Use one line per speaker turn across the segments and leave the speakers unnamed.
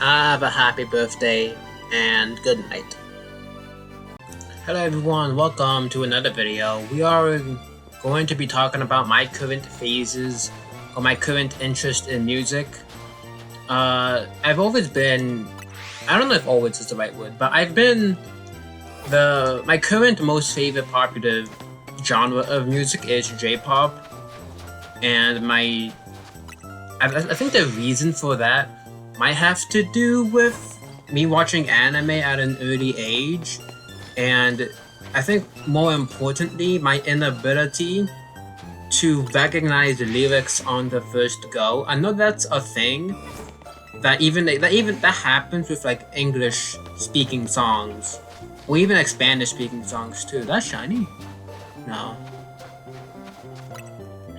Have a happy birthday and good night. Hello everyone, welcome to another video. We are going to be talking about my current phases or my current interest in music. I've always been, I don't know if always is the right word, but I've been my current most favorite popular genre of music is J-pop, and I think the reason for that might have to do with me watching anime at an early age, and I think more importantly, my inability to recognize the lyrics on the first go. I know that's a thing that that happens with like English speaking songs, or even like Spanish speaking songs too. That's shiny. No,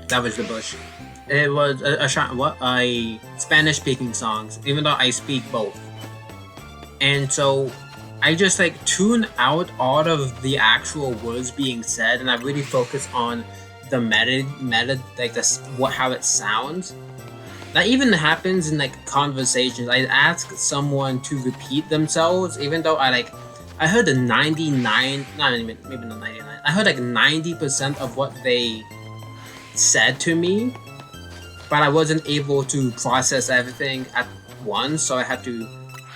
that was the bush. It was a Spanish speaking songs, even though I speak both. And so I just like tune out all of the actual words being said, and I really focus on the meta like how it sounds. That even happens in like conversations. I ask someone to repeat themselves, even though I heard the 99, not even maybe not 99. I heard like 90% of what they said to me, but I wasn't able to process everything at once, so I had to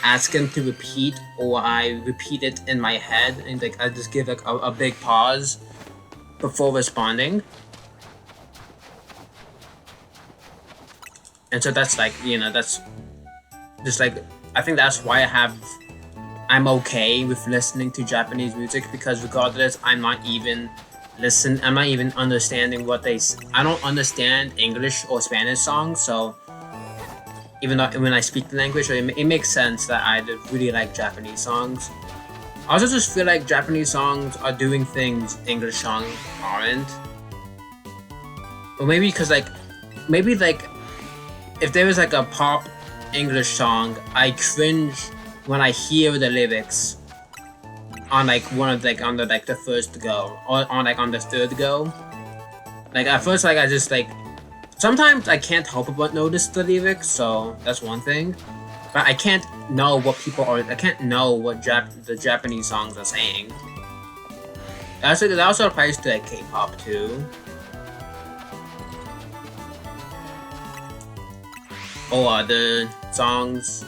ask him to repeat, or I repeat it in my head, and like I just give like a big pause before responding. And so that's like, that's just like, I think that's why I'm okay with listening to Japanese music, because regardless, I'm not even understanding what I don't understand English or Spanish songs, so even though when I speak the language, it makes sense that I really like Japanese songs. I also just feel like Japanese songs are doing things English songs aren't. Or maybe because if there was like a pop English song, I cringe when I hear the lyrics on like on the first go, or on the third go. Like at first, I just sometimes I can't help but notice the lyrics, so that's one thing. But I can't know what I can't know what the Japanese songs are saying. That also applies to like K-pop too. Or other songs.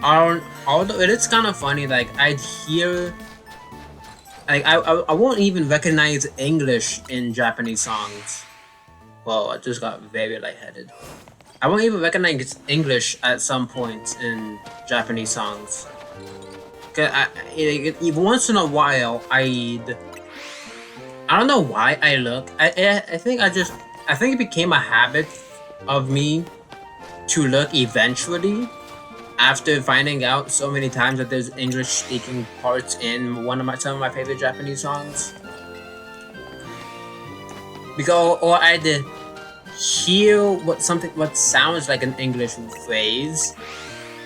Although it is kind of funny, like I'd hear, like I won't even recognize English in Japanese songs. Well, I just got very lightheaded. I won't even recognize English at some points in Japanese songs. Cause even once in a while, I don't know why I look. I think it became a habit of me to look eventually, after finding out so many times that there's English speaking parts in some of my favorite Japanese songs. Or I'd hear what sounds like an English phrase,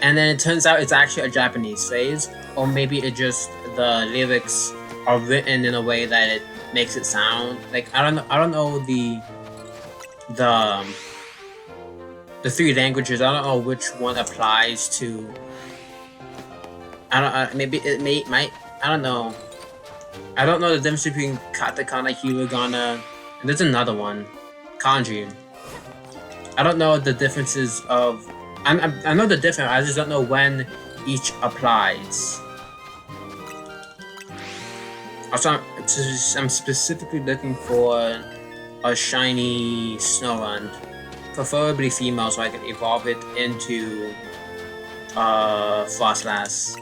and then it turns out it's actually a Japanese phrase, or maybe it just the lyrics are written in a way that it makes it sound like I don't know the three languages. I don't know which one applies to. Maybe it might. I don't know. I don't know the difference between katakana, hiragana, and there's another one, kanji. I don't know the differences of. I know the difference. I just don't know when each applies. Also, I'm specifically looking for a shiny Snorunt. Preferably female, so I can evolve it into Frostlass.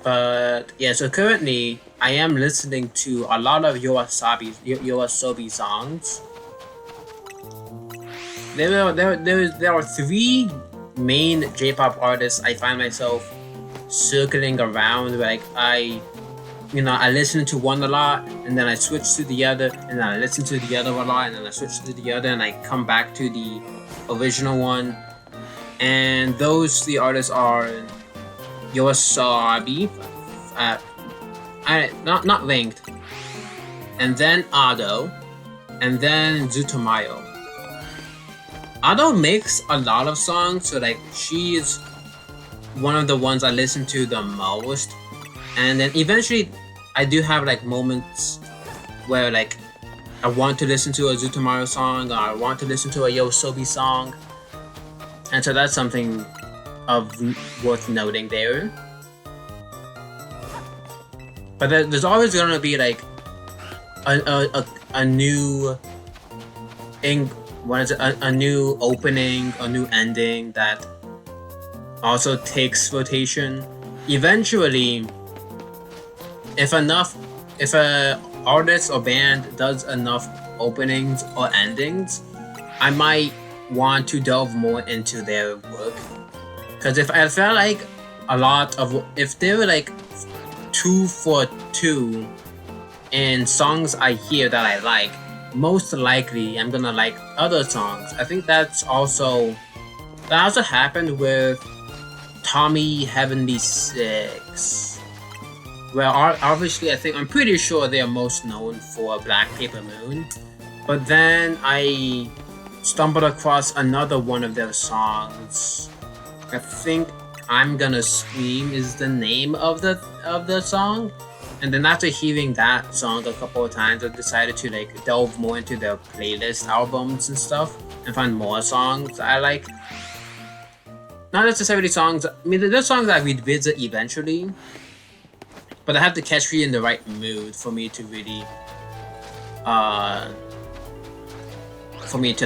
But yeah, so currently I am listening to a lot of Yoasobi songs. There are three main J-pop artists I find myself circling around. Like I listen to one a lot, and then I switch to the other, and then I listen to the other a lot, and then I switch to the other, and I come back to the original one. And those three artists are Yoasobi, not linked, and then Ado, and then Zutomayo. I don't mix a lot of songs, so like she is one of the ones I listen to the most. And then eventually I do have like moments where like I want to listen to a Zutomaru song, or I want to listen to a Yoasobi song. And so that's something worth noting there. But there's always gonna be like a new a new opening, a new ending that also takes rotation. Eventually, if a artist or band does enough openings or endings, I might want to delve more into their work. Because if I felt like if they were like 2 for 2 in songs I hear that I like, most likely I'm gonna like other songs. I think that also happened with Tommy Heavenly 6. Well, obviously I'm pretty sure they are most known for Black Paper Moon, but then I stumbled across another one of their songs. I think I'm Gonna Scream is the name of the song. And then after hearing that song a couple of times, I decided to like delve more into their playlist albums and stuff and find more songs I like. Not necessarily songs, I mean there's songs I revisit eventually, but I have to catch me in the right mood for me to really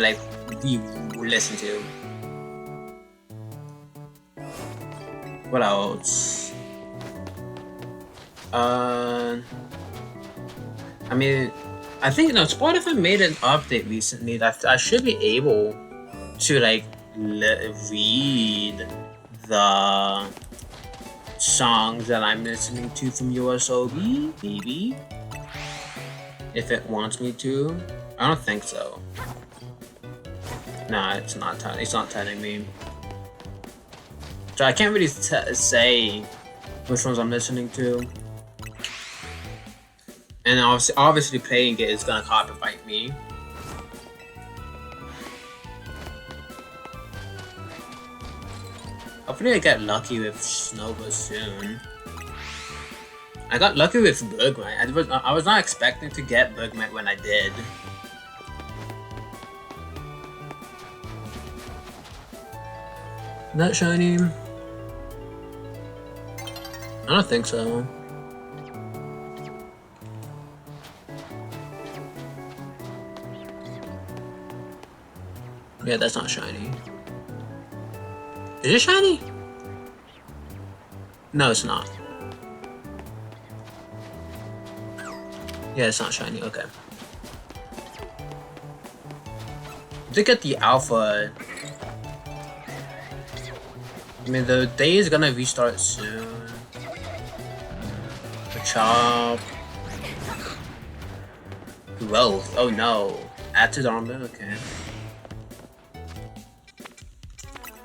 like listen to. What else? I mean, I think Spotify made an update recently that I should be able to like read the songs that I'm listening to from Yoasobi, maybe, if it wants me to. I don't think so. Nah, it's not telling me. So I can't really say which ones I'm listening to. And obviously playing it is gonna copyright me. Hopefully I get lucky with Snowbird soon. I got lucky with Bergmite. I was not expecting to get Bergmite when I did. Not shiny. I don't think so. Yeah, that's not shiny. Is it shiny? No, it's not. Yeah, it's not shiny. Okay. To get the alpha, I mean, the day is gonna restart soon. The chop. Growth. Oh no. Add to the armor. Okay.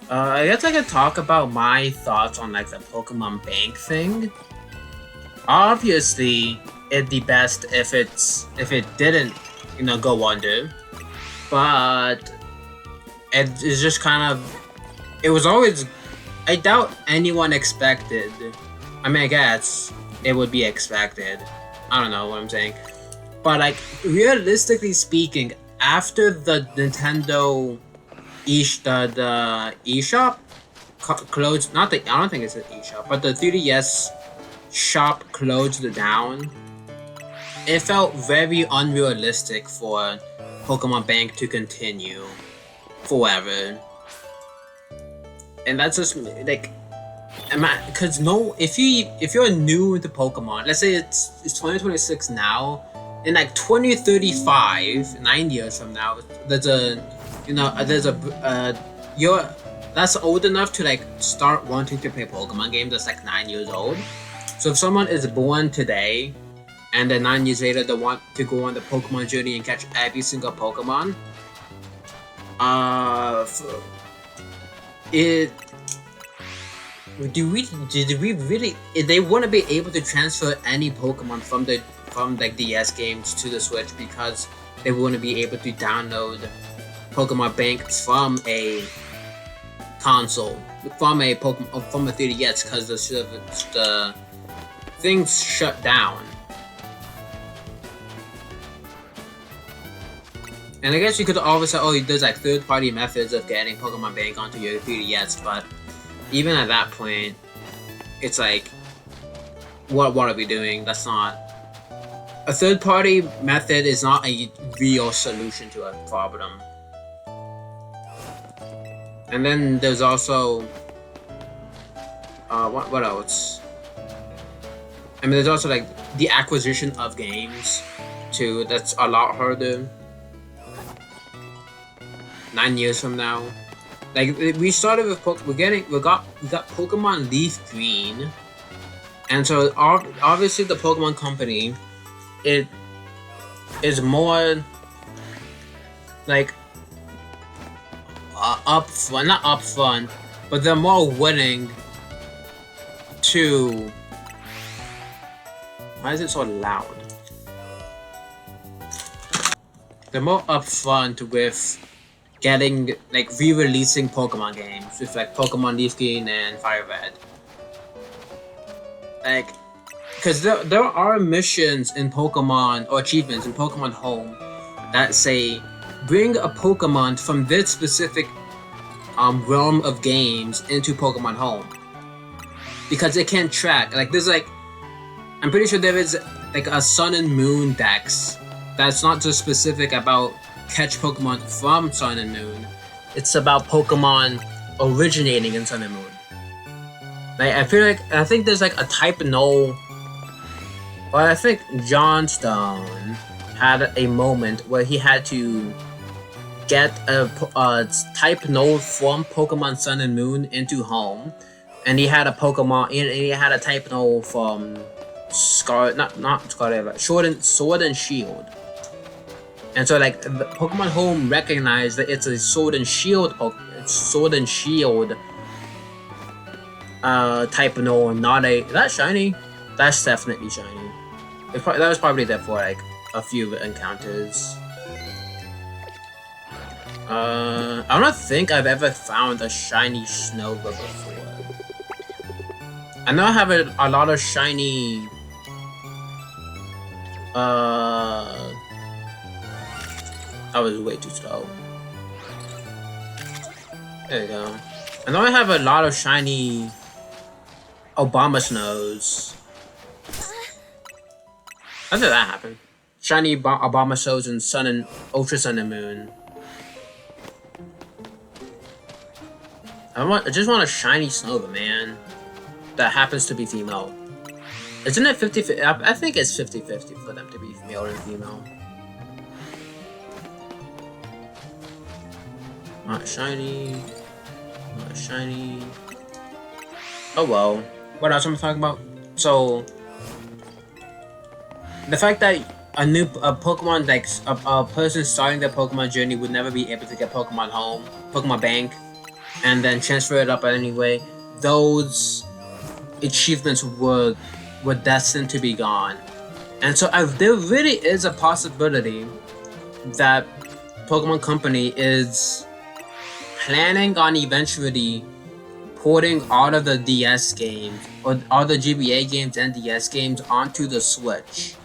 I guess I could talk about my thoughts on like the Pokemon Bank thing. Obviously, it'd be best if it didn't, go under. But it's just kind of, it was always, I doubt anyone expected. I mean, I guess it would be expected. I don't know what I'm saying. But like, realistically speaking, after the Nintendo the eShop closed, I don't think it's an eShop, but the 3DS shop closed down, it felt very unrealistic for Pokemon Bank to continue forever. And that's just like, because if you're new to Pokemon, let's say it's 2026 now, in like 2035, 9 years from now, that's old enough to like start wanting to play Pokemon games. That's like 9 years old. So if someone is born today and then 9 years later they want to go on the Pokemon journey and catch every single Pokemon, did we really? They wouldn't be able to transfer any Pokemon from like DS games to the Switch because they wouldn't be able to download Pokemon Bank from a console, from a 3DS, because the things shut down. And I guess you could always say, oh, there's like third-party methods of getting Pokemon Bank onto your 3DS, but even at that point, it's like, what are we doing? That's not... A third-party method is not a real solution to a problem. And then there's also... what else? I mean, there's also like the acquisition of games, too. That's a lot harder. 9 years from now, like we started with we got Pokemon Leaf Green, and so obviously the Pokemon Company, it is more like upfront, not upfront, but they're more willing to. Why is it so loud? They're more upfront with getting, like, re-releasing Pokemon games with, like, Pokemon Leaf Green and Fire Red. Like, because there are missions in Pokemon, or achievements in Pokemon Home, that say, bring a Pokemon from this specific realm of games into Pokemon Home. Because it can't track, like, there's, like, I'm pretty sure there is, like, a Sun and Moon dex that's not just specific about catch Pokemon from Sun and Moon. It's about Pokemon originating in Sun and Moon. Like, I think there's like a type no. Well, I think Johnstone had a moment where he had to get a type no from Pokemon Sun and Moon into Home, and he had a Pokemon, and he had a type no from not Scarlet, but Sword and Shield. And so, like, the Pokemon Home recognized that it's a Sword and Shield type no, not a... Is that shiny? That's definitely shiny. That was probably there for, like, a few encounters. I don't think I've ever found a shiny Snover before. I know I have a lot of shiny... That was way too slow. There you go. I know I have a lot of shiny Obama Snows. How did that happen? Shiny Obama Snows and Sun and Ultra Sun and Moon. I just want a shiny Snover, man. That happens to be female. Isn't it 50-50? I think it's 50-50 for them to be male and female. Not shiny. Not shiny. Oh well. What else am I talking about? So, the fact that a Pokemon, like a person starting their Pokemon journey would never be able to get Pokemon Home, Pokemon Bank, and then transfer it up anyway. Those achievements were destined to be gone, and so there really is a possibility that Pokemon Company is planning on eventually porting all of the DS games, or all the GBA games and DS games, onto the Switch.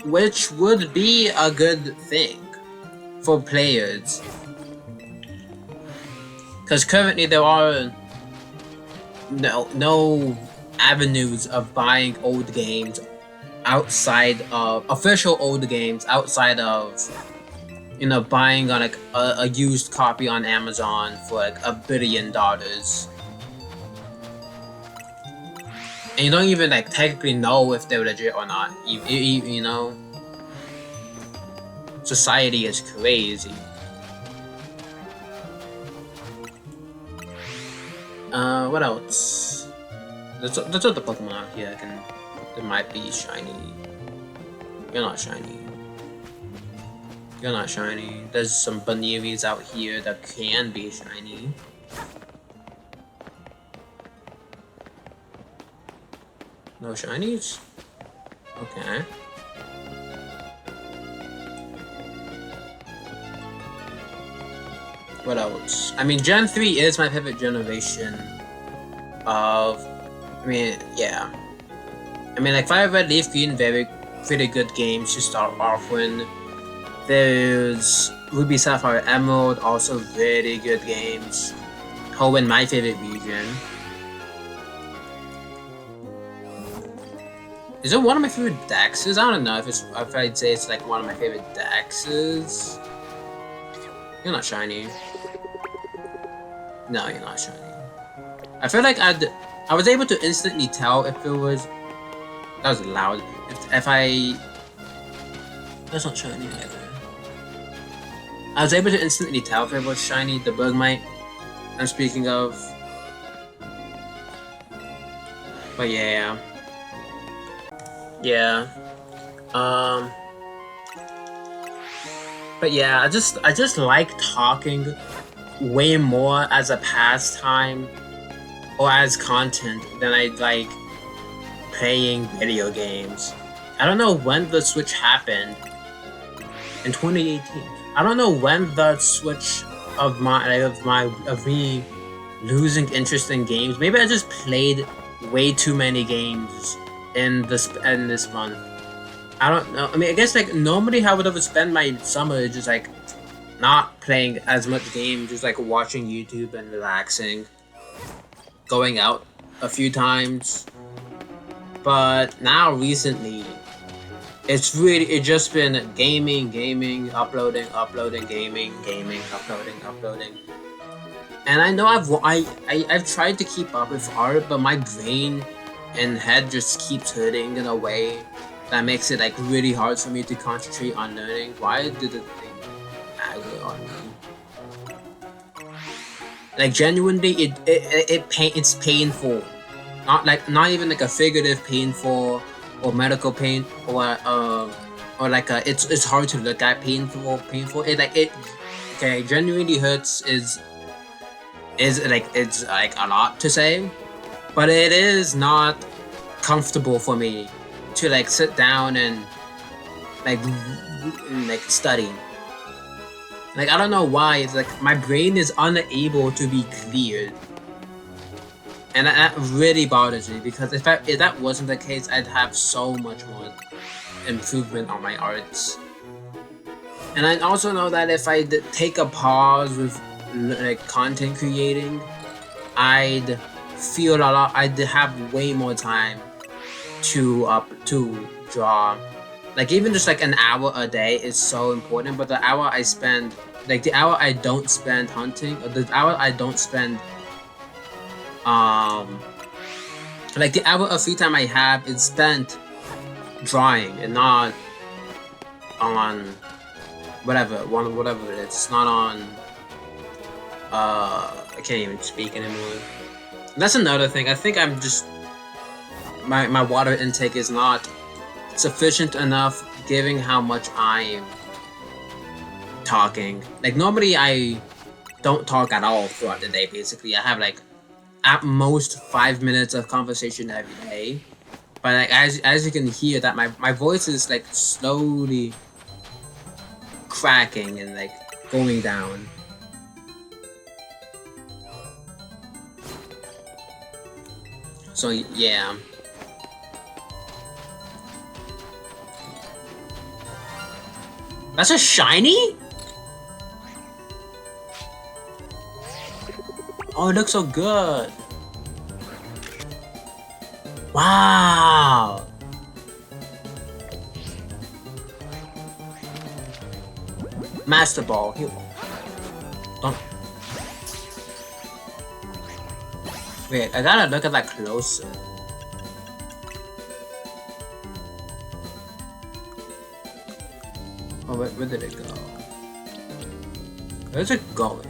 Which would be a good thing for players. Because currently there are no avenues of buying old games outside of official old games, outside of, you know, buying on like a used copy on Amazon for like $1 billion. And you don't even like technically know if they're legit or not. You know, society is crazy. What else? There's other Pokemon out here that might be shiny. You're not shiny. You're not shiny. There's some Banneries out here that can be shiny. No shinies? Okay. What else? I mean, Gen 3 is my favorite generation of... I mean, yeah. I mean, like, Fire Red, Leaf Green, pretty good games to start off with. There's Ruby, Sapphire, Emerald, also very good games. Hoenn, my favorite region. Is it one of my favorite dexes? I don't know if I'd say it's like one of my favorite dexes. You're not shiny. No, you're not shiny. I feel like I was able to instantly tell if it was... That was loud. If I... That's not shiny either. I was able to instantly tell if it was shiny, the Bergmite I'm speaking of. But yeah. Yeah. But yeah, I just like talking way more as a pastime or as content than I like playing video games. I don't know when the switch happened. In 2018. I don't know when the switch of me losing interest in games. Maybe I just played way too many games in this month. I don't know. I mean, I guess like normally I would have spent my summer just like not playing as much games, just like watching YouTube and relaxing, going out a few times. But now recently, it's just been gaming, uploading, gaming, uploading. And I know I've tried to keep up with art, but my brain and head just keeps hurting in a way that makes it like really hard for me to concentrate on learning. Why did the thing aggravated on me? Like genuinely, it's painful. Not even like a figurative painful or medical pain or like it's hard to look at painful. It genuinely hurts is like it's like a lot to say, but it is not comfortable for me to like sit down and like study. Like I don't know why, it's like my brain is unable to be cleared. And that really bothers me, because if that wasn't the case, I'd have so much more improvement on my arts. And I also know that if I take a pause with like content creating, I'd have way more time to draw. Like even just like an hour a day is so important, but the hour I spend, like the hour I don't spend hunting, or the hour I don't spend like the hour of free time I have is spent drawing and not on whatever it is. It's not on I can't even speak anymore. That's another thing. I think I'm just my water intake is not sufficient enough given how much I'm talking. Like normally I don't talk at all throughout the day. Basically I have like at most 5 minutes of conversation every day, but like as you can hear that my voice is like slowly cracking and like going down. So yeah. That's a shiny? Oh, it looks so good. Wow. Master Ball. Don't. Wait, I gotta look at that closer. Oh, where did it go? Where's it going?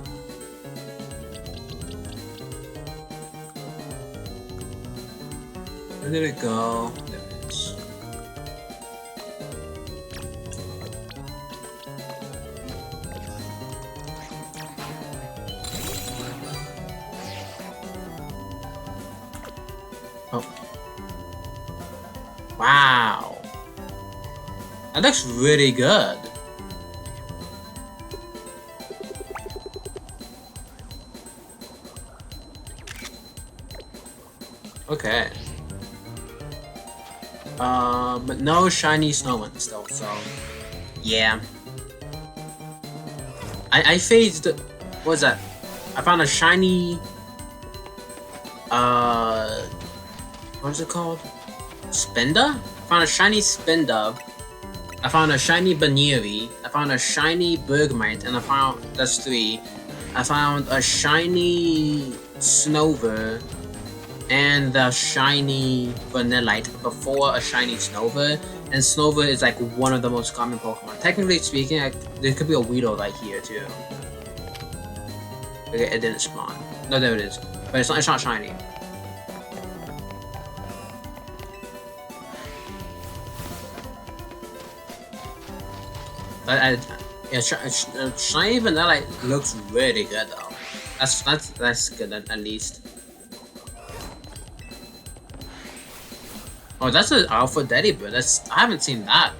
Where did it go? There it is. Oh. Wow. That looks really good. Okay. But no shiny snowman still, so yeah. I phased. What was that? I found a shiny. What is it called? Spinda? I found a shiny Spinda. I found a shiny Baneri. I found a shiny Bergmite, and I found that's 3. I found a shiny Snover and the shiny Vanillite before a shiny Snover. And Snover is like one of the most common Pokemon. Technically speaking, there could be a Weedle right here too. Okay, it didn't spawn. No, there it is. But it's not shiny. Yeah, shiny Vanillite looks really good though. That's good at least. Oh, that's an Alpha Daddy Bird. I haven't seen that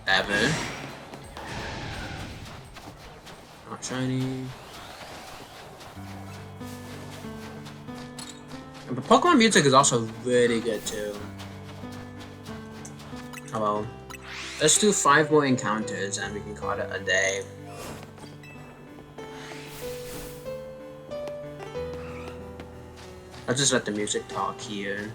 ever. Not shiny. But Pokemon music is also really good too. Oh well. Let's do 5 more encounters and we can call it a day. I'll just let the music talk here.